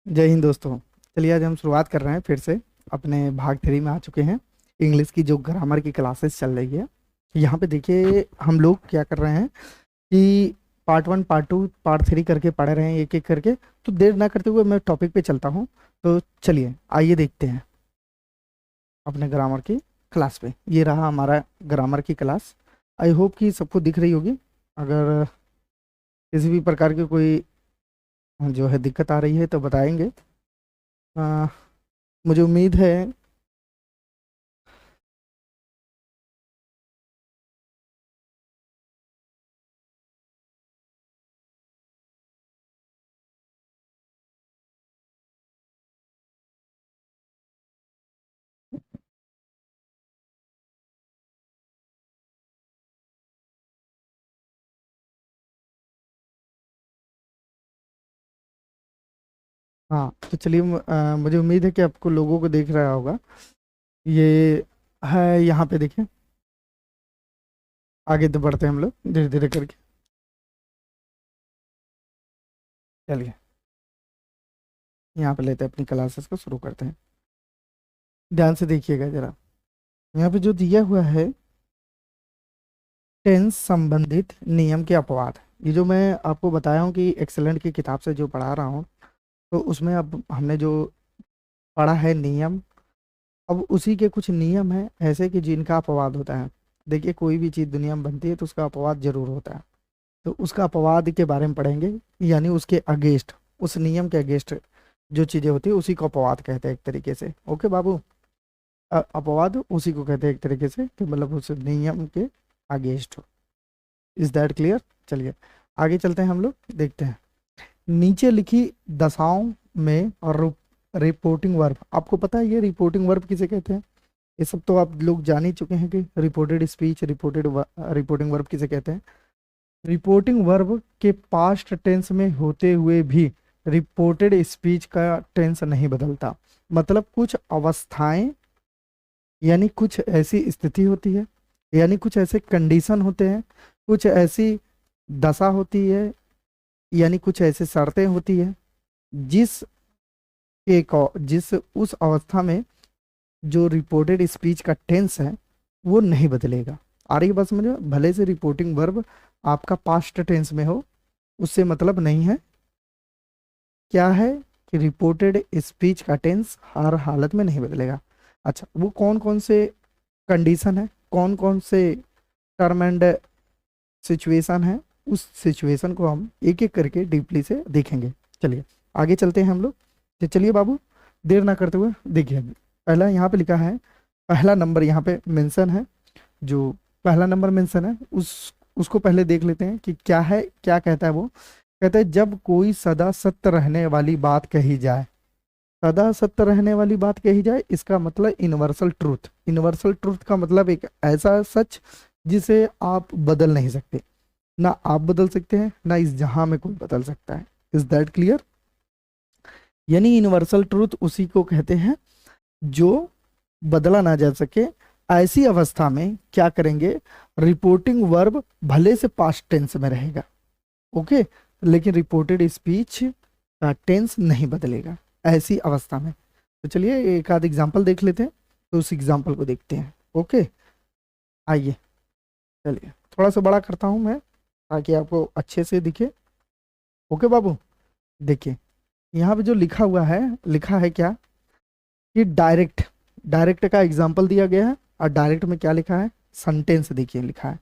जय हिंद दोस्तों। चलिए आज हम शुरुआत कर रहे हैं फिर से। अपने भाग 3 में आ चुके हैं। इंग्लिश की जो ग्रामर की क्लासेस चल रही है, यहाँ पे देखिए हम लोग क्या कर रहे हैं कि पार्ट 1 पार्ट 2 पार्ट 3 करके पढ़ रहे हैं एक एक करके। तो देर ना करते हुए मैं टॉपिक पे चलता हूँ। तो चलिए आइए देखते हैं अपने ग्रामर की क्लास पे। ये रहा हमारा ग्रामर की क्लास। आई होप कि सबको दिख रही होगी। अगर किसी भी प्रकार की कोई जो है दिक्कत आ रही है तो बताएंगे। आ, मुझे उम्मीद है। हाँ तो चलिए मुझे उम्मीद है कि आपको लोगों को देख रहा होगा। ये है यहाँ पे देखिए। आगे तो बढ़ते हैं हम लोग धीरे धीरे करके। चलिए यहाँ पे लेते हैं अपनी क्लासेस को शुरू करते हैं। ध्यान से देखिएगा जरा। यहाँ पे जो दिया हुआ है टेंस संबंधित नियम के अपवाद। ये जो मैं आपको बताया हूँ कि एक्सेलेंट की किताब से जो पढ़ा रहा हूँ, तो उसमें अब हमने जो पढ़ा है नियम, अब उसी के कुछ नियम हैं ऐसे कि जिनका अपवाद होता है। देखिए कोई भी चीज़ दुनिया में बनती है तो उसका अपवाद जरूर होता है। तो उसका अपवाद के बारे में पढ़ेंगे, यानी उसके अगेंस्ट, उस नियम के अगेंस्ट जो चीज़ें होती है उसी को अपवाद कहते हैं एक तरीके से। ओके बाबू। अपवाद उसी को कहते हैं एक तरीके से कि मतलब उस नियम के अगेंस्ट हो। Is that clear? चलिए आगे चलते हैं हम लोग, देखते हैं नीचे लिखी दशाओं में। और रिपोर्टिंग वर्ब, आपको पता है ये रिपोर्टिंग वर्ब किसे कहते हैं? ये सब तो आप लोग जान ही चुके हैं कि रिपोर्टेड स्पीच, रिपोर्टिंग वर्ब किसे कहते हैं। रिपोर्टिंग वर्ब के पास्ट टेंस में होते हुए भी रिपोर्टेड स्पीच का टेंस नहीं बदलता। मतलब कुछ अवस्थाएं, यानी कुछ ऐसी स्थिति होती है, यानी कुछ ऐसे कंडीशन होते हैं, कुछ ऐसी दशा होती है, यानी कुछ ऐसे शर्तें होती है जिस जिस उस अवस्था में जो रिपोर्टेड स्पीच का टेंस है वो नहीं बदलेगा। आ रही है बात समझ में? भले से रिपोर्टिंग वर्ब आपका पास्ट टेंस में हो, उससे मतलब नहीं है। क्या है कि रिपोर्टेड स्पीच का टेंस हर हालत में नहीं बदलेगा। अच्छा, वो कौन कौन से कंडीशन है, कौन कौन से टर्म एंड सिचुएशन है, उस सिचुएशन को हम एक एक करके डीपली से देखेंगे। चलिए आगे चलते हैं हम लोग। तो चलिए बाबू, देर ना करते हुए देखिए। पहला यहाँ पे लिखा है, पहला नंबर यहाँ पे मेंशन है। जो पहला नंबर मेंशन है उसको पहले देख लेते हैं कि क्या है, क्या कहता है वो। कहता है जब कोई सदा सत्य रहने वाली बात कही जाए, सदा सत्य रहने वाली बात कही जाए, इसका मतलब यूनिवर्सल ट्रूथ। यूनिवर्सल ट्रूथ का मतलब एक ऐसा सच जिसे आप बदल नहीं सकते। ना आप बदल सकते हैं, ना इस जहां में कोई बदल सकता है। Is that clear? यानी यूनिवर्सल ट्रूथ उसी को कहते हैं जो बदला ना जा सके। ऐसी अवस्था में क्या करेंगे, रिपोर्टिंग वर्ब भले से पास्ट टेंस में रहेगा, ओके, लेकिन रिपोर्टेड स्पीच का टेंस नहीं बदलेगा ऐसी अवस्था में। तो चलिए एक आध एग्जांपल देख लेते हैं। तो उस एग्जांपल को देखते हैं। ओके आइए। चलिए थोड़ा सा बड़ा करता हूं मैं ताकि आपको अच्छे से दिखे। ओके बाबू, देखिए यहाँ पे जो लिखा हुआ है, लिखा है क्या कि डायरेक्ट, डायरेक्ट का एग्जांपल दिया गया है। और डायरेक्ट में क्या लिखा है, सेंटेंस देखिए लिखा है,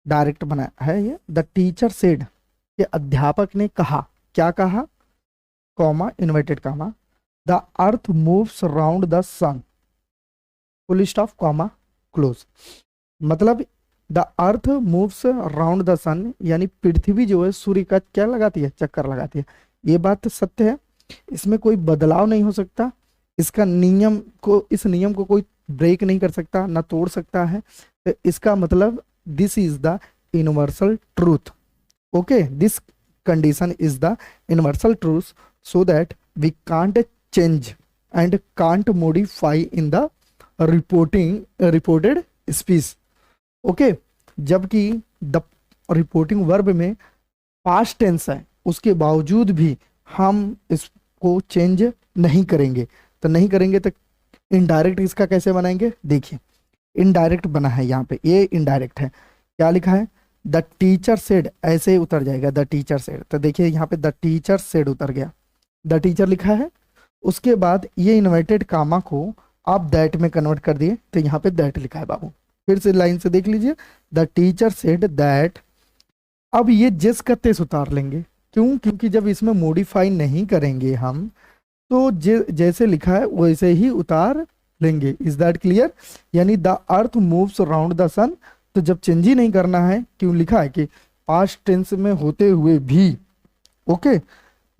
डायरेक्ट बना है ये। द टीचर सेड, कि अध्यापक ने कहा, क्या कहा, comma inverted comma, the earth moves round the sun, full stop comma close. मतलब the earth moves round the sun, यानी पृथ्वी जो है सूर्य का क्या लगाती है, चक्कर लगाती है। ये बात तो सत्य है, इसमें कोई बदलाव नहीं हो सकता। इसका नियम को, इस नियम को कोई ब्रेक नहीं कर सकता, ना तोड़ सकता है। तो इसका मतलब this is the universal truth. Okay, this condition is the universal truth, so that we can't change and can't modify in the reported speech. Okay, जबकि द रिपोर्टिंग वर्ब में पास्ट टेंस है, उसके बावजूद भी हम इस को चेंज नहीं करेंगे। तो नहीं करेंगे तो इनडायरेक्ट इसका कैसे बनाएंगे, देखिए इनडायरेक्ट बना है यहाँ पे, ये इनडायरेक्ट है। क्या लिखा है, द टीचर सेड, ऐसे ही उतर जाएगा द टीचर सेड। तो देखिए यहाँ पे द टीचर सेड उतर गया, द टीचर लिखा है। उसके बाद ये इन्वर्टेड कामा को आप दैट में कन्वर्ट कर दिए, तो यहाँ पे दैट लिखा है बाबू। फिर से लाइन से देख लीजिए, द टीचर सेड दैट। अब ये जिस का तेज उतार लेंगे, क्यों, क्योंकि जब इसमें मॉडिफाई नहीं करेंगे हम तो जैसे लिखा है वैसे ही उतार लेंगे। Is that clear. यानी the earth moves around the sun, तो जब चेंज ही नहीं करना है, क्यों लिखा है कि पास्ट टेंस में होते हुए भी, ओके,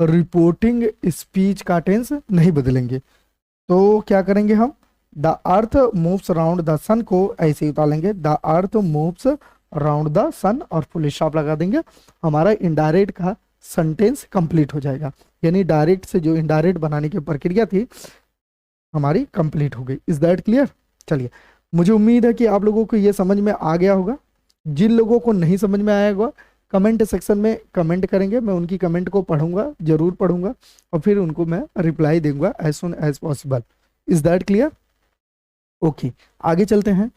रिपोर्टिंग स्पीच का टेंस नहीं बदलेंगे, तो क्या करेंगे हम, the earth moves around the sun को ऐसे ही उतार लेंगे, the earth moves around the sun, और फुल स्टॉप लगा देंगे। हमारा इनडायरेक्ट का सेंटेंस कंप्लीट हो जाएगा। यानी डायरेक्ट से जो इनडायरेक्ट बनाने की प्रक्रिया थी हमारी कंप्लीट हो गई। Is that clear. चलिए, मुझे उम्मीद है कि आप लोगों को ये समझ में आ गया होगा। जिन लोगों को नहीं समझ में आया होगा कमेंट सेक्शन में कमेंट करेंगे, मैं उनकी कमेंट को पढ़ूंगा, जरूर पढ़ूंगा, और फिर उनको मैं रिप्लाई दूंगा as soon as possible. Is that clear. Okay, आगे चलते हैं।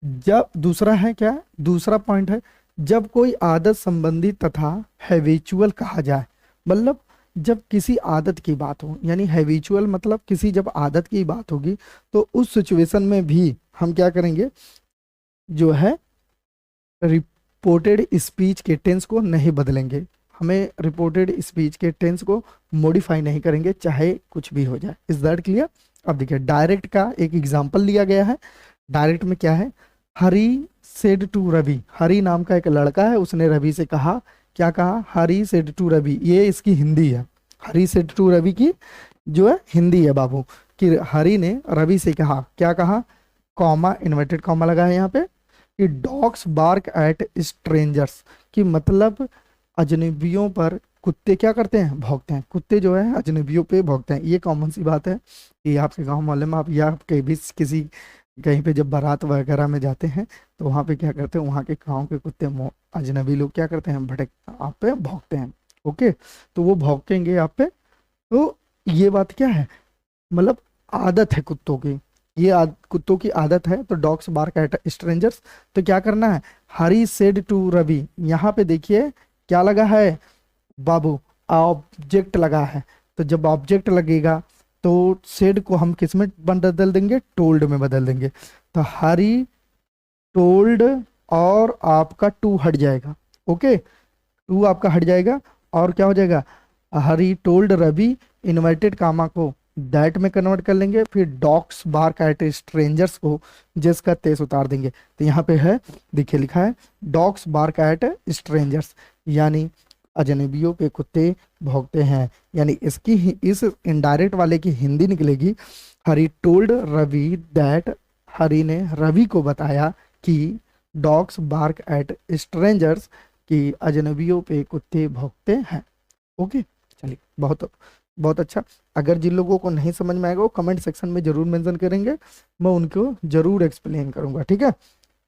जब दूसरा है क्या, दूसरा पॉइंट है, जब कोई आदत संबंधी तथा हैबिचुअल कहा जाए, मतलब जब किसी आदत की बात हो, यानी हैबिचुअल मतलब किसी जब आदत की बात होगी तो उस सिचुएशन में भी हम क्या करेंगे, जो है रिपोर्टेड स्पीच के टेंस को नहीं बदलेंगे। हमें रिपोर्टेड स्पीच के टेंस को मॉडिफाई नहीं करेंगे, चाहे कुछ भी हो जाए। Is that clear. अब देखिए, डायरेक्ट का एक एग्जाम्पल लिया गया है। डायरेक्ट में क्या है, हरी सेड टू रवि, हरी नाम का एक लड़का है, उसने रवि से कहा, क्या कहा, हरी सेड टू रवि, ये इसकी हिंदी है। हरी सेड टू रवि की जो है हिंदी है बाबू, कि हरी ने रवि से कहा, क्या कहा, कॉमा, इन्वर्टेड कॉमा लगा है यहाँ पे, कि डॉग्स बार्क एट स्ट्रेंजर्स, कि मतलब अजनबियों पर कुत्ते क्या करते हैं, भौंकते हैं। कुत्ते जो है अजनबियों पे भौंकते हैं। ये कॉमन सी बात है कि आपके गांव मोहल्ले में आप या कहीं भी किसी कहीं पे जब बारात वगैरह में जाते हैं तो वहाँ पे क्या करते हैं, वहाँ के गाँव के कुत्ते अजनबी लोग क्या करते हैं, भटक आप पे भौंकते हैं। ओके, तो वो भौंकेंगे आप पे, तो ये बात क्या है, मतलब आदत है कुत्तों की, ये कुत्तों की आदत है। तो डॉग्स बार्क एट स्ट्रेंजर्स, तो क्या करना है, हरी सेड टू रवि, यहाँ पे देखिए क्या लगा है बाबू, ऑब्जेक्ट लगा है। तो जब ऑब्जेक्ट लगेगा तो सेड को हम किस में बदल देंगे, टोल्ड में बदल देंगे। तो हरी टोल्ड, और आपका टू हट जाएगा, ओके, टू आपका हट जाएगा, और क्या हो जाएगा, हरी टोल्ड रवि, इन्वर्टेड कामा को दैट में कन्वर्ट कर लेंगे, फिर डॉग्स बार्क एट स्ट्रेंजर्स को जिसका तेज उतार देंगे। तो यहाँ पे है, देखिए लिखा है डॉग्स बार्क एट स्ट्रेंजर्स, यानी अजनबियों पे कुत्ते भौंकते हैं। यानी इसकी इस इनडायरेक्ट वाले की हिंदी निकलेगी, हरी टोल्ड रवि दैट, हरी ने रवि को बताया कि डॉग्स बार्क एट स्ट्रेंजर्स, कि अजनबियों पे कुत्ते भौंकते हैं। ओके, चलिए, बहुत बहुत अच्छा। अगर जिन लोगों को नहीं समझ में आएगा वो कमेंट सेक्शन में जरूर मेंशन करेंगे, मैं उनको जरूर एक्सप्लेन करूंगा, ठीक है।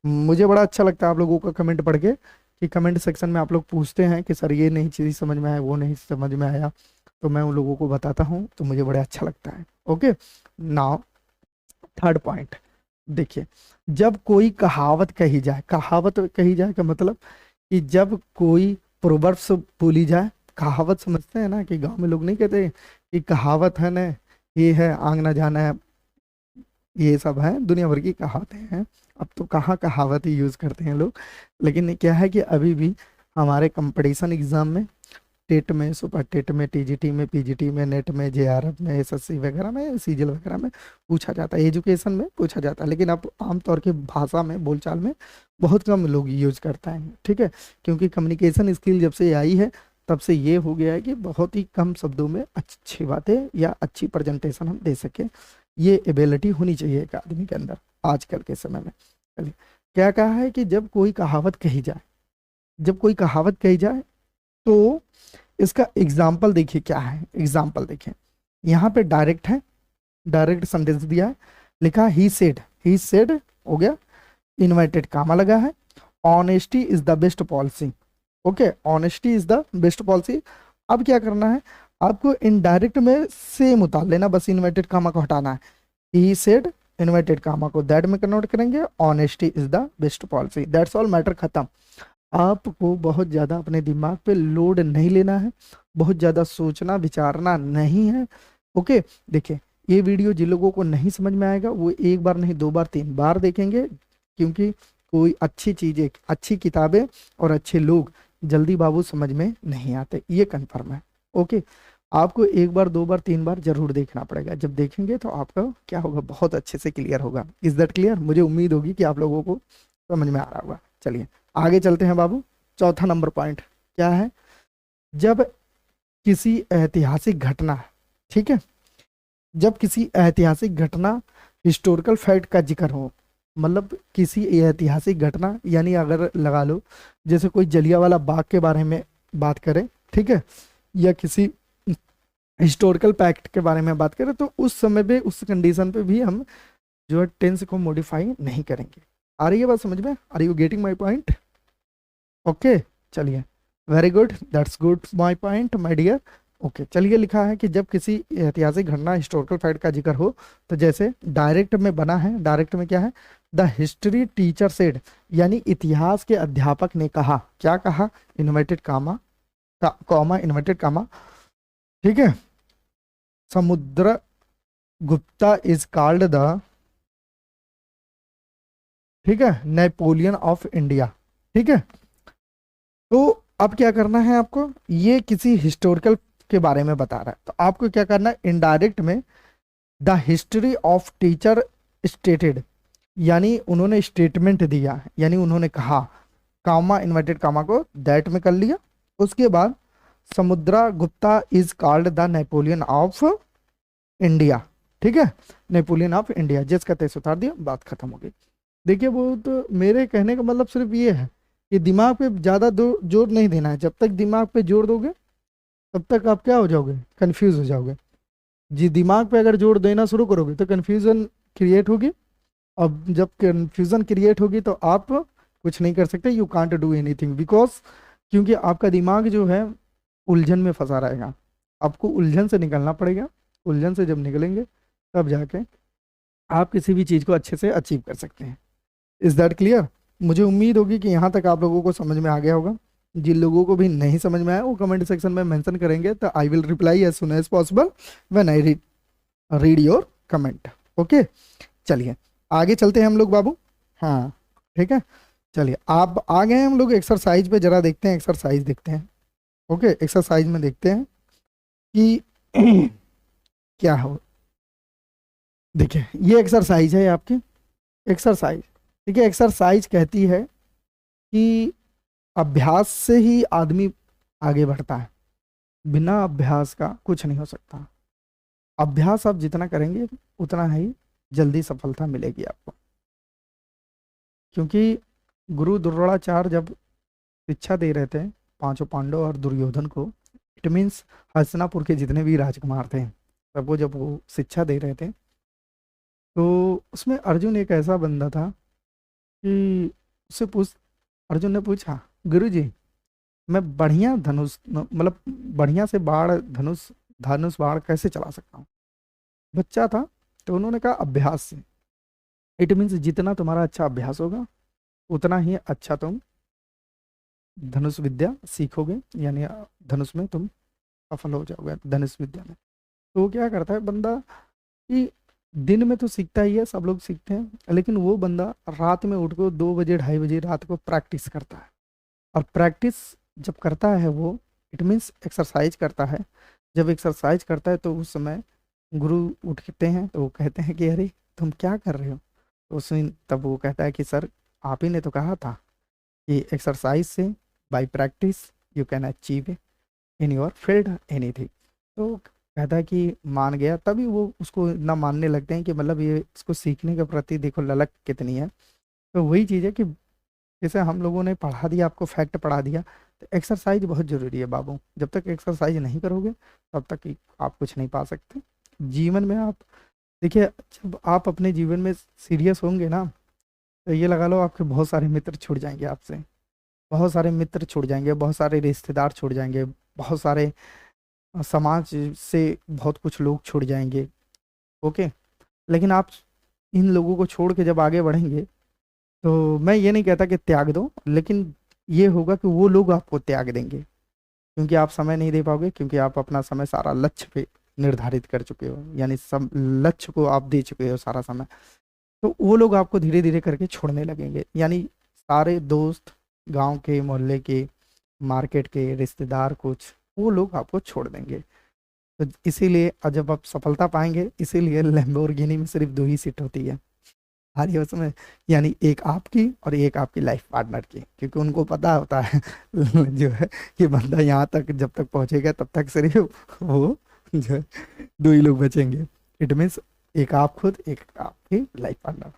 मुझे बड़ा अच्छा लगता है आप लोगों का कमेंट पढ़ के, कि कमेंट सेक्शन में आप लोग पूछते हैं कि सर ये नहीं चीज़ समझ में आया, वो नहीं समझ में आया, तो मैं उन लोगों को बताता हूँ, तो मुझे बड़ा अच्छा लगता है। ओके, नाउ थर्ड पॉइंट देखिए, जब कोई कहावत कही जाए, कहावत कही जाए का मतलब कि जब कोई प्रोवर्ब्स बोली जाए, कहावत समझते हैं ना, कि गांव में लोग नहीं कहते कि कहावत है ना, ये है आंग ना जाना है, ये सब है दुनिया भर की कहावतें हैं। अब तो कहाँ कहावत ही यूज़ करते हैं लोग, लेकिन क्या है कि अभी भी हमारे कंपटीशन एग्जाम में, टेट में, सुपर टेट में, टीजीटी में, पीजीटी में, नेट में, जेआरएफ में, एसएससी वगैरह में, सीजीएल वगैरह में पूछा जाता है, एजुकेशन में पूछा जाता है, लेकिन अब आमतौर की भाषा में, बोलचाल में बहुत कम लोग यूज करता है, ठीक है। क्योंकि कम्युनिकेशन स्किल जब से आई है तब से ये हो गया है कि बहुत ही कम शब्दों में अच्छी बातें या अच्छी प्रेजेंटेशन हम दे सकें, ये एबिलिटी होनी चाहिए एक आदमी के अंदर आजकल के समय में। चलिए, क्या कहा है कि जब कोई कहावत कही जाए, जब कोई कहावत कही जाए तो इसका एग्जाम्पल देखिए क्या है। एग्जाम्पल देखिए, यहाँ पे डायरेक्ट है, डायरेक्ट सेंटेंस दिया है, लिखा ही सेड हो गया, इन्वर्टेड कामा लगा है, honesty is the best policy. Okay, honesty is the best policy. अब क्या करना है, आपको इनडायरेक्ट में सेम उतार लेना, बस इन्वर्टेड कामा को हटाना है। ही सेड, इन्वर्टेड कामा को दैट में कन्वर्ट करेंगे, honesty is the best policy, that's all, matter खत्म। आपको बहुत ज़्यादा अपने दिमाग पे लोड नहीं लेना है, बहुत ज़्यादा सोचना विचारना नहीं है। ओके, देखिए ये वीडियो जिन लोगों को नहीं समझ में आएगा वो एक बार नहीं 2 बार 3 बार देखेंगे, क्योंकि कोई अच्छी चीज़ें, अच्छी किताबें और अच्छे लोग जल्दी बाबू समझ में नहीं आते, ये कन्फर्म है। ओके, आपको 1 बार 2 बार 3 बार जरूर देखना पड़ेगा, जब देखेंगे तो आपका क्या होगा, बहुत अच्छे से क्लियर होगा। Is that clear? मुझे उम्मीद होगी कि आप लोगों को समझ में आ रहा होगा। चलिए आगे चलते हैं बाबू। चौथा नंबर पॉइंट क्या है, जब किसी ऐतिहासिक घटना, ठीक है, जब किसी ऐतिहासिक घटना हिस्टोरिकल फैक्ट का जिक्र हो, मतलब किसी ऐतिहासिक घटना, यानी अगर लगा लो जैसे कोई जलियांवाला बाग के बारे में बात करें, ठीक है, या किसी हिस्टोरिकल फैक्ट के बारे में बात करें, तो उस समय पे उस कंडीशन पे भी हम जो है टेंस को मॉडिफाई नहीं करेंगे। आ रही है बात समझ में? Are you getting my point? Okay, चलिए, very good, that's good my point my dear. Okay, चलिए, लिखा है कि जब किसी ऐतिहासिक घटना हिस्टोरिकल फैक्ट का जिक्र हो, तो जैसे डायरेक्ट में बना है, डायरेक्ट में क्या है, द हिस्ट्री टीचर सेड, यानी इतिहास के अध्यापक ने कहा, क्या कहा, inverted comma comma inverted comma, ठीक है, समुद्र गुप्ता इज कॉल्ड द, ठीक है, नेपोलियन ऑफ इंडिया, ठीक है। तो अब क्या करना है आपको, ये किसी हिस्टोरिकल के बारे में बता रहा है, तो आपको क्या करना है, इनडायरेक्ट में the history of teacher stated, यानी उन्होंने स्टेटमेंट दिया, यानी उन्होंने कहा, कामा इन्वर्टेड कामा को दैट में कर लिया, उसके बाद समुद्रा Gupta is called the Napoleon of India, ठीक है, नेपोलियन ऑफ इंडिया, जिसका तेज उतार दिया, बात खत्म हो गई। देखिए वो तो मेरे कहने का मतलब सिर्फ ये है कि दिमाग पे ज़्यादा जोर नहीं देना है, जब तक दिमाग पे जोर दोगे तब तक आप क्या हो जाओगे, कंफ्यूज हो जाओगे। जी, दिमाग पे अगर जोर देना शुरू करोगे तो कंफ्यूजन क्रिएट होगी, अब जब कंफ्यूजन क्रिएट होगी तो आप कुछ नहीं कर सकते, you can't do anything, because क्योंकि आपका दिमाग जो है उलझन में फंसा रहेगा, आपको उलझन से निकलना पड़ेगा, उलझन से जब निकलेंगे तब जाके आप किसी भी चीज़ को अच्छे से अचीव कर सकते हैं। Is that clear? मुझे उम्मीद होगी कि यहाँ तक आप लोगों को समझ में आ गया होगा। जिन लोगों को भी नहीं समझ में आया वो कमेंट सेक्शन में मेंशन करेंगे, तो I will reply as soon as possible when I read your comment. Okay, चलिए आगे चलते हैं हम लोग बाबू। हाँ, ठीक है, चलिए आप आ गए हैं, हम लोग एक्सरसाइज पे जरा देखते हैं, एक्सरसाइज देखते हैं। ओके, एक्सरसाइज में देखते हैं कि क्या हो। देखिए ये एक्सरसाइज है आपकी, एक्सरसाइज, ठीक है, एक्सरसाइज कहती है कि अभ्यास से ही आदमी आगे बढ़ता है, बिना अभ्यास का कुछ नहीं हो सकता। अभ्यास आप जितना करेंगे उतना ही जल्दी सफलता मिलेगी आपको, क्योंकि गुरु द्रोणाचार्य जब शिक्षा दे रहे थे पांचों पांडव और दुर्योधन को, इट मीन्स हस्तिनापुर के जितने भी राजकुमार थे सबको जब वो शिक्षा दे रहे थे, तो उसमें अर्जुन एक ऐसा बंदा था कि उससे अर्जुन ने पूछा, गुरुजी मैं बढ़िया धनुष, मतलब बढ़िया से धनुष बाण कैसे चला सकता हूँ। बच्चा था, तो उन्होंने कहा अभ्यास से। इट मीन्स जितना तुम्हारा अच्छा अभ्यास होगा उतना ही अच्छा तुम धनुष विद्या सीखोगे, यानी धनुष में तुम सफल हो जाओगे धनुष विद्या में। तो वो क्या करता है बंदा कि दिन में तो सीखता ही है, सब लोग सीखते हैं, लेकिन वो बंदा रात में उठ कर 2 बजे 2:30 बजे रात को प्रैक्टिस करता है। और प्रैक्टिस जब करता है वो, इट मीन्स एक्सरसाइज करता है। जब एक्सरसाइज करता है तो उस समय गुरु उठते हैं तो वो कहते हैं कि अरे तुम क्या कर रहे हो, तो तब वो कहता है कि सर आप ही ने तो कहा था कि एक्सरसाइज से bye practice you can achieve in your field anything. तो कहता है कि मान गया, तभी वो उसको इतना मानने लगते हैं कि मतलब ये इसको सीखने के प्रति देखो ललक कितनी है। तो वही चीज़ है कि जैसे हम लोगों ने पढ़ा दिया, आपको फैक्ट पढ़ा दिया, तो एक्सरसाइज बहुत ज़रूरी है बाबू। जब तक एक्सरसाइज नहीं करोगे तब तक आप कुछ नहीं पा सकते जीवन में। आप देखिए जब आप अपने जीवन में सीरियस होंगे ना, तो ये लगा लो आपके बहुत सारे मित्र छूट जाएंगे आपसे, बहुत सारे मित्र छूट जाएंगे, बहुत सारे रिश्तेदार छूट जाएंगे, बहुत सारे समाज से बहुत कुछ लोग छुट जाएंगे। ओके, लेकिन आप इन लोगों को छोड़ के जब आगे बढ़ेंगे, तो मैं ये नहीं कहता कि त्याग दो, लेकिन ये होगा कि वो लोग आपको त्याग देंगे, क्योंकि आप समय नहीं दे पाओगे, क्योंकि आप अपना समय सारा लक्ष्य पे निर्धारित कर चुके हो, यानी सब लक्ष्य को आप दे चुके हो सारा समय। तो वो लोग आपको धीरे धीरे करके छोड़ने लगेंगे, यानी सारे दोस्त, गांव के, मोहल्ले के, मार्केट के, रिश्तेदार, कुछ वो लोग आपको छोड़ देंगे। तो इसीलिए, और जब आप सफलता पाएंगे, इसीलिए लैम्बोर्गिनी में सिर्फ 2 ही सीट होती है हर उसमें, यानी एक आपकी और एक आपकी लाइफ पार्टनर की, क्योंकि उनको पता होता है जो है कि बंदा यहाँ तक जब तक पहुंचेगा तब तक सिर्फ वो जो है 2 ही लोग बचेंगे। इट मीन्स एक आप खुद, एक आपकी लाइफ पार्टनर।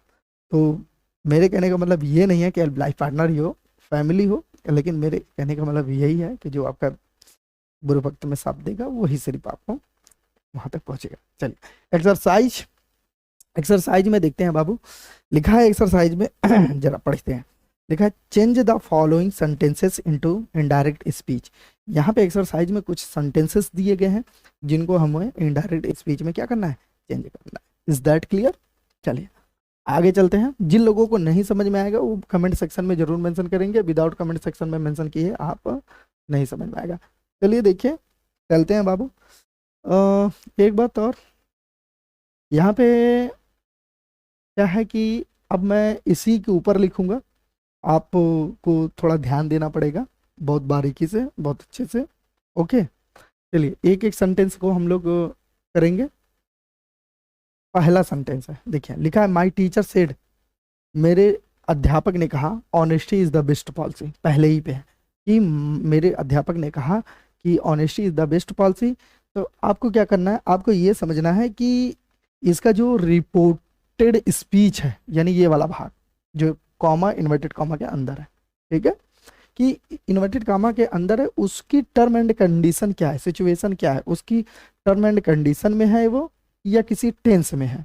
तो मेरे कहने का मतलब ये नहीं है कि लाइफ पार्टनर ही हो, फैमिली हो, लेकिन मेरे कहने का मतलब यही है कि जो आपका बुरे वक्त में साथ देगा वही सिर्फ आपको वहां तक पहुंचेगा। चलिए एक्सरसाइज, एक्सरसाइज में देखते हैं बाबू। लिखा है एक्सरसाइज में जरा पढ़ते हैं। लिखा है change the following sentences into indirect speech. यहाँ पे एक्सरसाइज में कुछ सेंटेंसेस दिए गए हैं जिनको हमें इनडायरेक्ट स्पीच में क्या करना है, चेंज करना है। Is that clear? चलिए आगे चलते हैं। जिन लोगों को नहीं समझ में आएगा वो कमेंट सेक्शन में जरूर मेंशन करेंगे, विदाउट कमेंट सेक्शन में मेंशन किए आप नहीं समझ में आएगा। चलिए देखिए, चलते हैं बाबू। एक बात और, यहाँ पे क्या है कि अब मैं इसी के ऊपर लिखूंगा, आपको थोड़ा ध्यान देना पड़ेगा, बहुत बारीकी से, बहुत अच्छे से। ओके, चलिए एक एक सेंटेंस को हम लोग करेंगे। पहला सेंटेंस है, देखिए लिखा है माई टीचर सेड, मेरे अध्यापक ने कहा honesty is the best policy. पहले ही पे है कि मेरे अध्यापक ने कहा कि honesty is the best policy. तो आपको क्या करना है, आपको ये समझना है कि इसका जो रिपोर्टेड स्पीच है, यानी ये वाला भाग जो कॉमा इन्वर्टेड कॉमा के अंदर है, ठीक है, कि इन्वर्टेड कॉमा के अंदर है, उसकी टर्म एंड कंडीशन क्या है, सिचुएशन क्या है, उसकी टर्म एंड कंडीशन में है वो या किसी टेंस में है।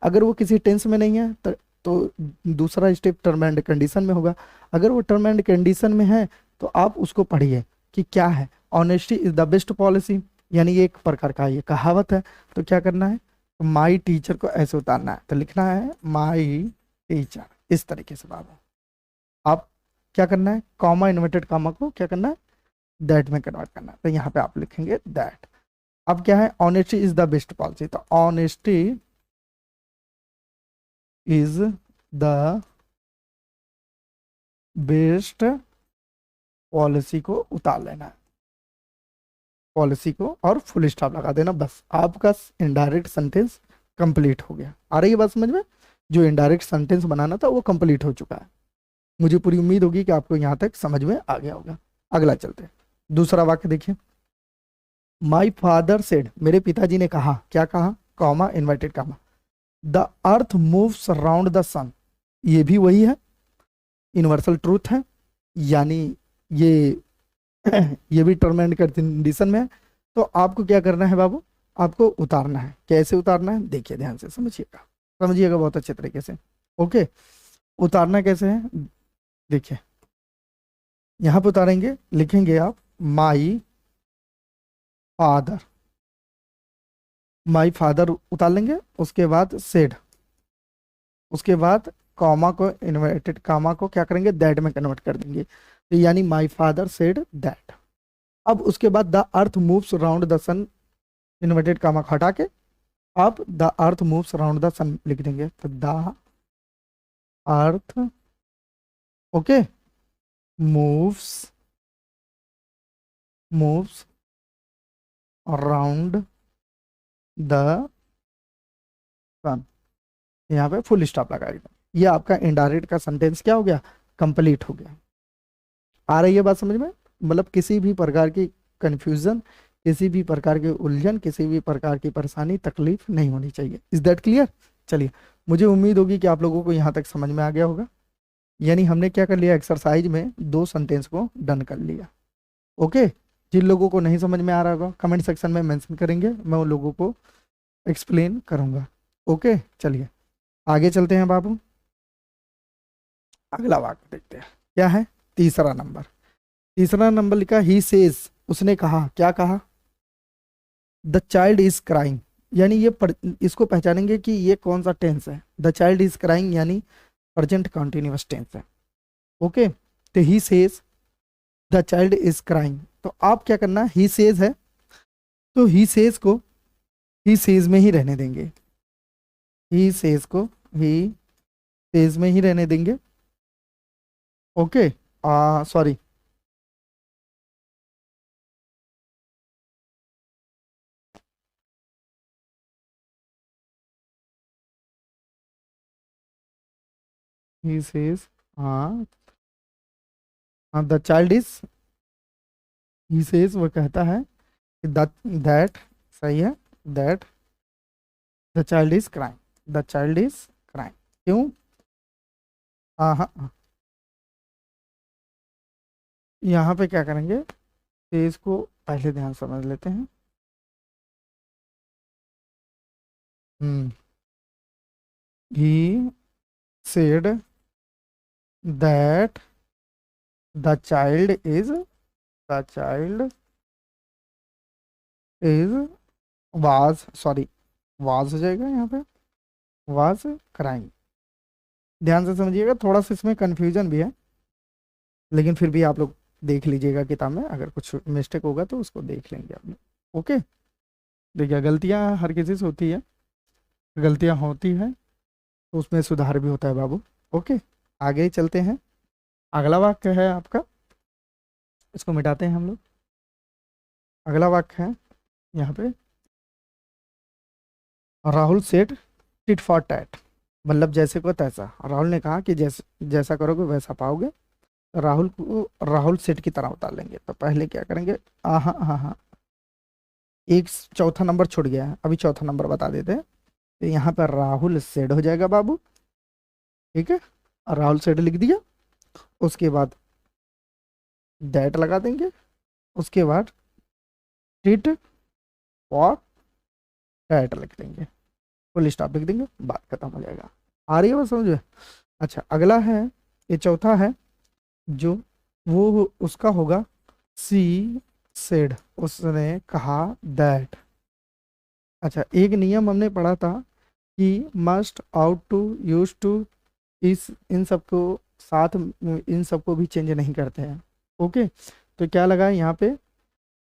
अगर वो किसी टेंस में नहीं है तो दूसरा स्टेप टर्म एंड कंडीशन में होगा। अगर वो टर्म एंड कंडीशन में है तो आप उसको पढ़िए कि क्या है। Honesty is the best policy, यानी ये एक प्रकार का ये कहावत है। तो क्या करना है, माई टीचर को ऐसे उतारना है, तो लिखना है माई टीचर, इस तरीके से बाबू। आप क्या करना है, कॉमा इन्वर्टेड कॉमा को क्या करना है, दैट में कन्वर्ट करना है। तो यहाँ पे आप लिखेंगे दैट। अब क्या है, honesty is the best policy, तो honesty is the best policy को उतार लेना है, पॉलिसी को, और फुल स्टॉप लगा देना, बस आपका इनडायरेक्ट सेंटेंस कंप्लीट हो गया। आ रही है बात समझ में? जो इनडायरेक्ट सेंटेंस बनाना था वो कंप्लीट हो चुका है। मुझे पूरी उम्मीद होगी कि आपको यहाँ तक समझ में आ गया होगा। अगला चलते हैं, दूसरा वाक्य देखिए। माई फादर सेड, मेरे पिताजी ने कहा, क्या कहा, comma inverted comma, the earth moves around the sun. ये भी वही है, यूनिवर्सल ट्रूथ है, यानी ये ये भी टर्म एंड कंडीशन में है। तो आपको क्या करना है बाबू, आपको उतारना है। कैसे उतारना है, देखिए ध्यान से समझिएगा, समझिएगा बहुत अच्छे तरीके से। ओके, उतारना कैसे है, देखिए यहां पर उतारेंगे, लिखेंगे आप माई फादर, माई फादर उतार लेंगे, उसके बाद सेड, उसके बाद कॉमा को, इन्वर्टेड कॉमा को क्या करेंगे, दैट में कन्वर्ट कर देंगे, तो यानी माई फादर सेड दैट। अब उसके बाद the earth moves around the sun, inverted comma हटा के आप the earth moves around the sun लिख देंगे, तो the earth, okay, moves, moves around the sun, यहाँ पे फुल स्टॉप लगाएगा। ये आपका इनडायरेक्ट का सेंटेंस क्या हो गया, कंप्लीट हो गया। आ रही है बात समझ में? मतलब किसी भी प्रकार की कंफ्यूजन, किसी भी प्रकार की उलझन, किसी भी प्रकार की परेशानी, तकलीफ नहीं होनी चाहिए। Is that clear? चलिए, मुझे उम्मीद होगी कि आप लोगों को यहाँ तक समझ में आ गया होगा। यानी हमने क्या कर लिया, एक्सरसाइज में 2 सेंटेंस को डन कर लिया। ओके, जिन लोगों को नहीं समझ में आ रहा होगा कमेंट सेक्शन में मेंशन करेंगे, मैं उन लोगों को एक्सप्लेन करूंगा। ओके, चलिए आगे चलते हैं बाबू। अगला वाक्य देखते हैं, क्या है, तीसरा नंबर। तीसरा नंबर लिखा ही सेज, उसने कहा, क्या कहा, द चाइल्ड इज क्राइंग, यानी ये इसको पहचानेंगे कि ये कौन सा टेंस है। द चाइल्ड इज क्राइंग यानी प्रेजेंट कंटिन्यूअस टेंस है। ओके, तो he says the child is crying, तो आप क्या करना, ही सेज है तो ही सेज को ही सेज में ही रहने देंगे, ही सेज को ही सेज में ही रहने देंगे। ओके, सॉरी, ही सेज, हाँ हाँ, the child is, he says वो कहता है कि दैट, सही है, that the child is crying, the child is crying, क्यों, हाँ हाँ हाँ। यहाँ पे क्या करेंगे, सेज को पहले ध्यान समझ लेते हैं। हम्म, he said that the child is was, sorry, was हो जाएगा यहाँ पे, was crying। ध्यान से समझिएगा, थोड़ा सा इसमें कंफ्यूजन भी है, लेकिन फिर भी आप लोग देख लीजिएगा किताब में, अगर कुछ मिस्टेक होगा तो उसको देख लेंगे आप लोग। ओके, देखिए गलतियाँ हर किसी से होती है, गलतियाँ होती है तो उसमें सुधार भी होता है बाबू। ओके, आगे ही चलते हैं। अगला वाक्य है आपका, इसको मिटाते हैं हम लोग। अगला वाक्य है यहाँ पे, राहुल सेठ टिट फॉर टैट, मतलब जैसे को तैसा। राहुल ने कहा कि जैसा करोगे वैसा पाओगे। राहुल को राहुल सेठ की तरह उतार लेंगे, तो पहले क्या करेंगे, हाँ हाँ हाँ, एक चौथा नंबर छूट गया है, अभी चौथा नंबर बता देते हैं। तो यहाँ पर राहुल सेठ हो जाएगा बाबू, ठीक है, राहुल सेठ लिख दिया, उसके बाद दैट लगा देंगे, उसके बाद टिट फॉर टैट लिख देंगे, फुल स्टॉप लिख देंगे, बात खत्म हो जाएगा। आ रही है बस समझ में। अच्छा, अगला है, ये चौथा है, जो वो उसका होगा, सी सेड, उसने कहा दैट। अच्छा, एक नियम हमने पढ़ा था कि must, ought to, use to, इस इन सबको साथ, इन सबको भी चेंज नहीं करते हैं। ओके, तो क्या लगा है यहाँ पे,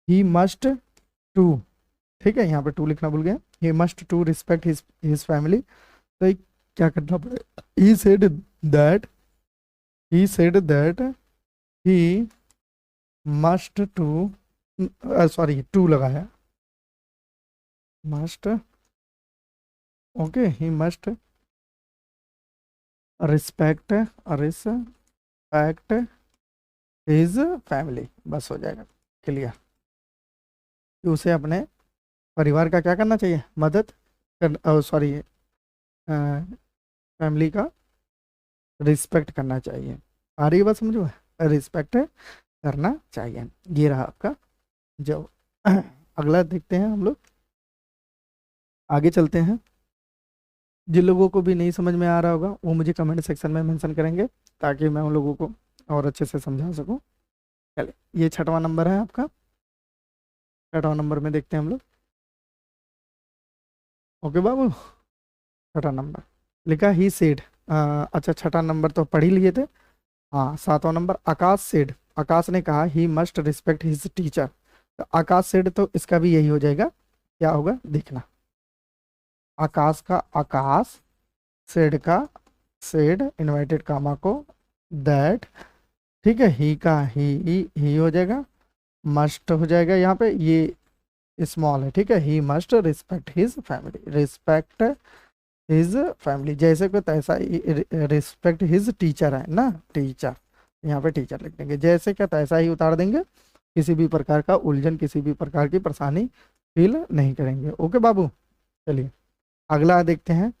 ही मस्ट टू, ठीक है, यहाँ पे टू लिखना भूल गया, he must to respect his family. तो ये क्या करना पड़ेगा, he said that he must to, sorry to लगाया, must, okay, he must respect respect his family, बस हो जाएगा क्लियर, कि उसे अपने परिवार का क्या करना चाहिए, मदद कर, सॉरी, फैमिली का रिस्पेक्ट करना चाहिए। आ रही है बात समझो, रिस्पेक्ट करना चाहिए। ये रहा आपका जो अगला देखते हैं हम लोग, आगे चलते हैं। जिन लोगों को भी नहीं समझ में आ रहा होगा वो मुझे कमेंट सेक्शन में मेंशन करेंगे, ताकि मैं उन लोगों को और अच्छे से समझा सकूं। चलिए, ये छठवां नंबर है आपका, छठवां नंबर में देखते हैं हम लोग। ओके बाबू, छठा नंबर लिखा ही सेड। अच्छा, छठा नंबर तो पढ़ ही लिए थे। हाँ, सातवां नंबर, आकाश सेड, आकाश ने कहा ही मस्ट रिस्पेक्ट हिज टीचर। तो आकाश सेड, तो इसका भी यही हो जाएगा, क्या होगा देखना, आकाश का आकाश, सेड का सेड, इन्वर्टेड कामा को दैट, ठीक है, ही का ही हो जाएगा, मस्ट हो जाएगा, यहाँ पे ये स्मॉल है, ठीक है, ही must respect his family, respect his family, जैसे को तैसा, रिस्पेक्ट हिज टीचर है ना, टीचर, यहाँ पे टीचर लिख देंगे, जैसे क्या तैसा ही उतार देंगे, किसी भी प्रकार का उलझन, किसी भी प्रकार की परेशानी फील नहीं करेंगे। ओके बाबू, चलिए अगला देखते हैं।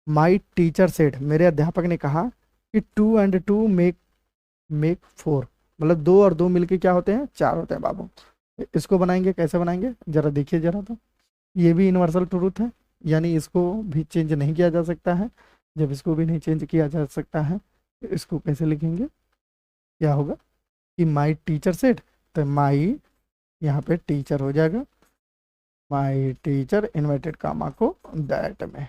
माई टीचर सेड, मेरे अध्यापक ने कहा कि 2 और 2 मेक 4, मतलब 2 और 2 मिलके क्या होते हैं, 4 होते हैं बाबू। इसको बनाएंगे, कैसे बनाएंगे जरा देखिए जरा, तो ये भी यूनिवर्सल ट्रूथ है, यानी इसको भी चेंज नहीं किया जा सकता है। जब इसको भी नहीं चेंज किया जा सकता है तो इसको कैसे लिखेंगे, क्या होगा कि माई टीचर सेड, तो माई यहाँ पे टीचर हो जाएगा, माई टीचर इन्वर्टेड कामा को दैट में,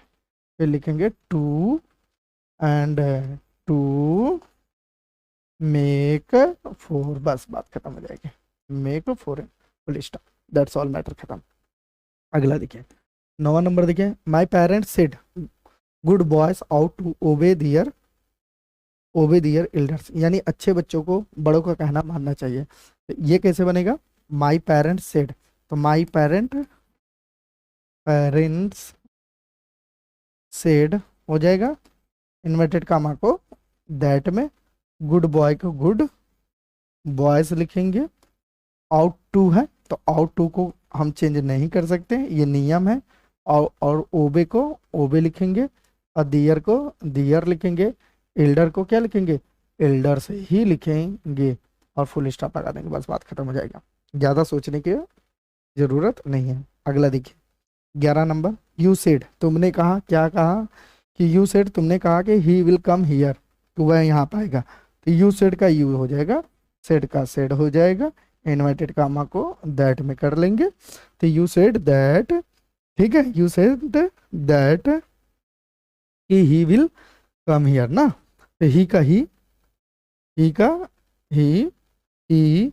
फिर लिखेंगे two and two make four, बस बात खत्म हो जाएगी। Make four full stop, that's all matter खत्म। अगला देखिए 9वां नंबर देखिए, my parents said good boys ought to obey their elders, यानी अच्छे बच्चों को बड़ों का कहना मानना चाहिए। तो ये कैसे बनेगा, माई पेरेंट्स सेड, तो माई पेरेंट्स सेड हो जाएगा इन्वर्टेड कामा को दैट में, गुड बॉय को गुड बॉयज लिखेंगे, आउट टू है तो आउट टू को हम चेंज नहीं कर सकते, ये नियम है। और ओबे को ओबे लिखेंगे, और दियर को दियर लिखेंगे, एल्डर को क्या लिखेंगे, एल्डर से ही लिखेंगे, और फुल स्टॉप लगा देंगे, बस बात खत्म हो जाएगा। ज़्यादा सोचने की ज़रूरत नहीं है। अगला देखिए 11 नंबर, यू सेड, तुमने कहा, क्या कहा कि यू सेड, तुमने कहा कि ही विल कम हियर, तो वह यहाँ पाएगा, तो यू सेड का यू हो जाएगा, सेड का सेड हो जाएगा, इन्वर्टेड कामा को दैट में कर लेंगे, तो यू सेड दैट, ठीक है, यू सेड दैट कि ही विल कम हियर ना, तो ही का ही का ही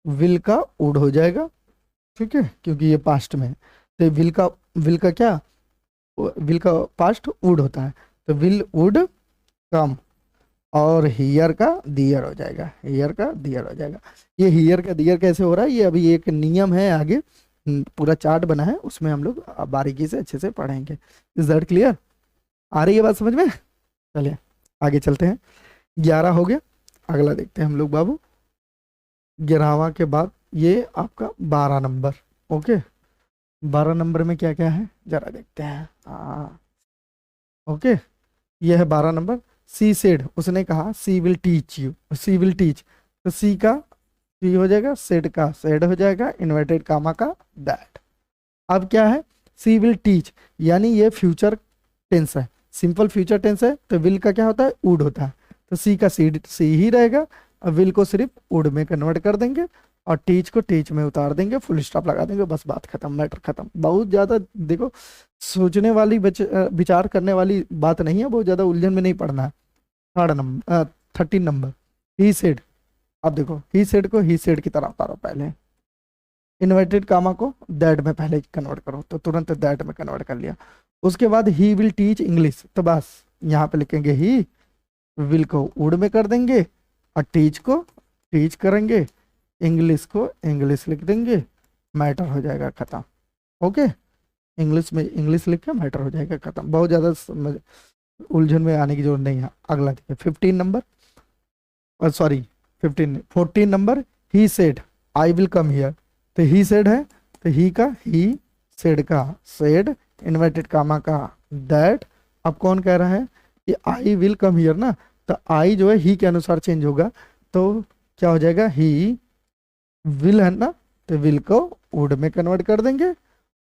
विल का वुड हो जाएगा, ठीक है, क्योंकि ये पास्ट में है, तो विल का क्या, विल का पास्ट वुड होता है, तो विल वुड कम, और हियर का दियर हो जाएगा, हियर का दियर हो जाएगा। ये हियर का दियर कैसे हो रहा है, ये अभी एक नियम है, आगे पूरा चार्ट बना है, उसमें हम लोग बारीकी से अच्छे से पढ़ेंगे। इज दैट क्लियर, आ रही है बात समझ में? चलिए आगे चलते हैं। 11 हो गया, अगला देखते हैं हम लोग बाबू। 11वां के बाद ये आपका 12 नंबर। ओके, 12 नंबर में क्या क्या है जरा देखते हैं। हाँ ओके, ये है 12 नंबर। सी सेड, उसने कहा, she will teach you, she will teach, तो सी का सी हो जाएगा, सेड का सेड हो जाएगा, इन्वर्टेड कामा का दैट। अब क्या है, सी विल टीच, यानी ये फ्यूचर टेंस है, सिंपल फ्यूचर टेंस है, तो विल का क्या होता है, वुड होता है, तो सी का सी ही रहेगा, और विल को सिर्फ वुड में कन्वर्ट कर देंगे, और टीच को टीच में उतार देंगे, फुल स्टॉप लगा देंगे, बस बात खत्म, मैटर खत्म। बहुत ज़्यादा देखो सोचने वाली विचार करने वाली बात नहीं है, बहुत ज़्यादा उलझन में नहीं पड़ना है। 13 नंबर, ही सेड, अब देखो ही सेड को ही सेड की तरह उतारो, पहले इन्वर्टेड कामा को दैट में पहले कन्वर्ट करो, तो तुरंत दैट में कन्वर्ट कर लिया। उसके बाद ही विल टीच इंग्लिश, तो बस यहाँ पे लिखेंगे ही, विल को वुड में कर देंगे, और टीच को टीच करेंगे, इंग्लिश को इंग्लिश लिख देंगे, मैटर हो जाएगा खत्म। ओके, इंग्लिश में इंग्लिश लिख के मैटर हो जाएगा खत्म, बहुत ज़्यादा उलझन में आने की जरूरत नहीं है। अगला देखिए 15 number, sorry 14 number, he said I will come here, तो ही सेड है, तो ही का ही, सेड का सेड, इन्वर्टेड कामा का दैट। अब कौन कह रहा है कि आई विल कम हियर ना, तो आई जो है ही के अनुसार चेंज होगा, तो क्या हो जाएगा, ही विल है ना, तो विल को वुड में कन्वर्ट कर देंगे,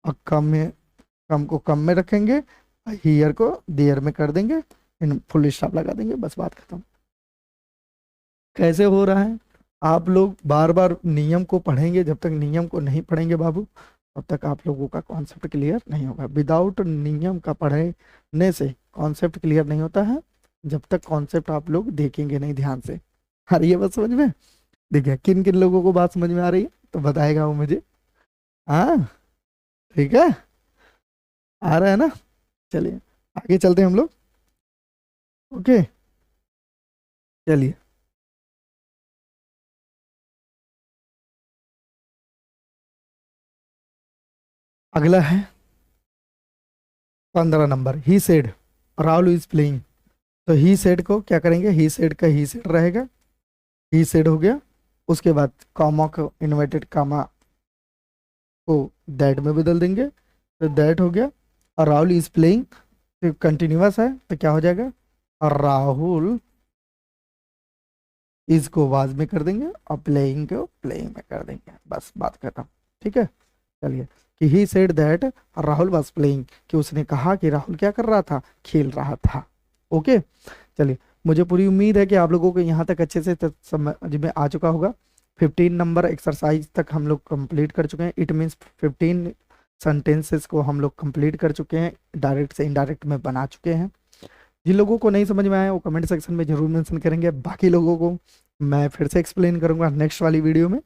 और कम को कम में रखेंगे, हियर को देयर में कर देंगे, इन फुल स्टॉप लगा देंगे, बस बात खत्म। कैसे हो रहा है, आप लोग बार बार नियम को पढ़ेंगे, जब तक नियम को नहीं पढ़ेंगे बाबू तब तक आप लोगों का कॉन्सेप्ट क्लियर नहीं होगा। विदाउट नियम का पढ़ने से कॉन्सेप्ट क्लियर नहीं होता है, जब तक कॉन्सेप्ट आप लोग देखेंगे नहीं ध्यान से। आ रही है बात समझ में? देखिए किन किन लोगों को बात समझ में आ रही है तो बताएगा वो मुझे। हाँ ठीक है, आ रहा है ना? चलिए आगे चलते हैं हम लोग। ओके चलिए, अगला है 15 number, he said Rahul is playing, तो ही सेड को क्या करेंगे, ही सेड का ही सेड रहेगा, ही सेड हो गया। उसके बाद कॉमा को इन्वर्टेड कामा को दैट में बदल देंगे, तो दैट हो गया। और राहुल इज प्लेइंग तो कंटिन्यूअस है, तो क्या हो जाएगा, और राहुल इज को वाज में कर देंगे, और प्लेइंग को प्लेइंग में कर देंगे, बस बात खत्म। ठीक है, चलिए कि ही said that Rahul was playing, कि उसने कहा कि राहुल क्या कर रहा था, खेल रहा था। ओके चलिए, मुझे पूरी उम्मीद है कि आप लोगों को यहाँ तक अच्छे से समझ में आ चुका होगा। 15 नंबर एक्सरसाइज तक हम लोग कंप्लीट कर चुके हैं। इट मीन्स 15 सेंटेंसेस को हम लोग कंप्लीट कर चुके हैं, डायरेक्ट से इनडायरेक्ट में बना चुके हैं। जिन लोगों को नहीं समझ में आया वो कमेंट सेक्शन में जरूर मेंशन करेंगे, बाकी लोगों को मैं फिर से एक्सप्लेन करूंगा नेक्स्ट वाली वीडियो में।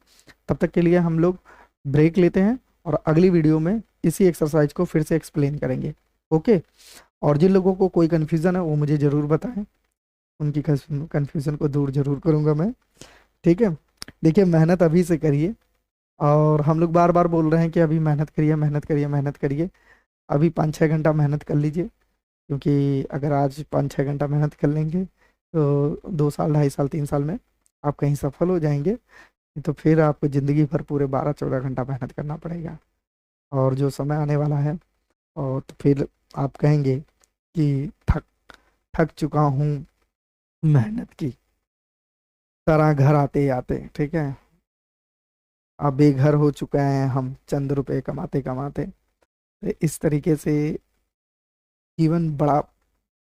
तब तक के लिए हम लोग ब्रेक लेते हैं और अगली वीडियो में इसी एक्सरसाइज को फिर से एक्सप्लेन करेंगे। ओके, और जिन लोगों को कोई कन्फ्यूज़न है वो मुझे ज़रूर बताएं, उनकी कन्फ्यूज़न को दूर जरूर करूंगा मैं। ठीक है, देखिए मेहनत अभी से करिए, और हम लोग बार बार बोल रहे हैं कि अभी मेहनत करिए, मेहनत करिए, मेहनत करिए। अभी 5-6 घंटा मेहनत कर लीजिए, क्योंकि अगर आज 5-6 घंटा मेहनत कर लेंगे तो 2 साल, 2.5 साल, 3 साल में आप कहीं सफल हो जाएंगे। नहीं तो फिर आपको ज़िंदगी भर पूरे 12-14 घंटा मेहनत करना पड़ेगा, और जो समय आने वाला है और तो फिर आप कहेंगे कि थक थक चुका हूँ मेहनत की तरह घर आते आते। ठीक है, अब बेघर हो चुका है हम चंद रुपए कमाते कमाते। तो इस तरीके से जीवन बड़ा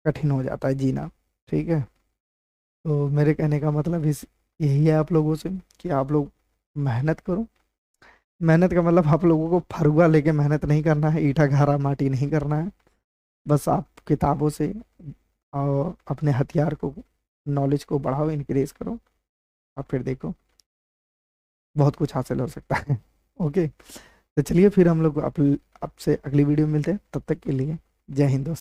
कठिन हो जाता है जीना। ठीक है, तो मेरे कहने का मतलब इस यही है आप लोगों से कि आप लोग मेहनत करो। मेहनत का मतलब आप लोगों को फरुआ लेके मेहनत नहीं करना है, ईटा घारा माटी नहीं करना है। बस आप किताबों से और अपने हथियार को, नॉलेज को बढ़ाओ, इंक्रीज करो, और फिर देखो बहुत कुछ हासिल हो सकता है। ओके, तो चलिए फिर हम लोग आपसे अगली वीडियो में मिलते हैं, तब तक के लिए जय हिंद दोस्तों।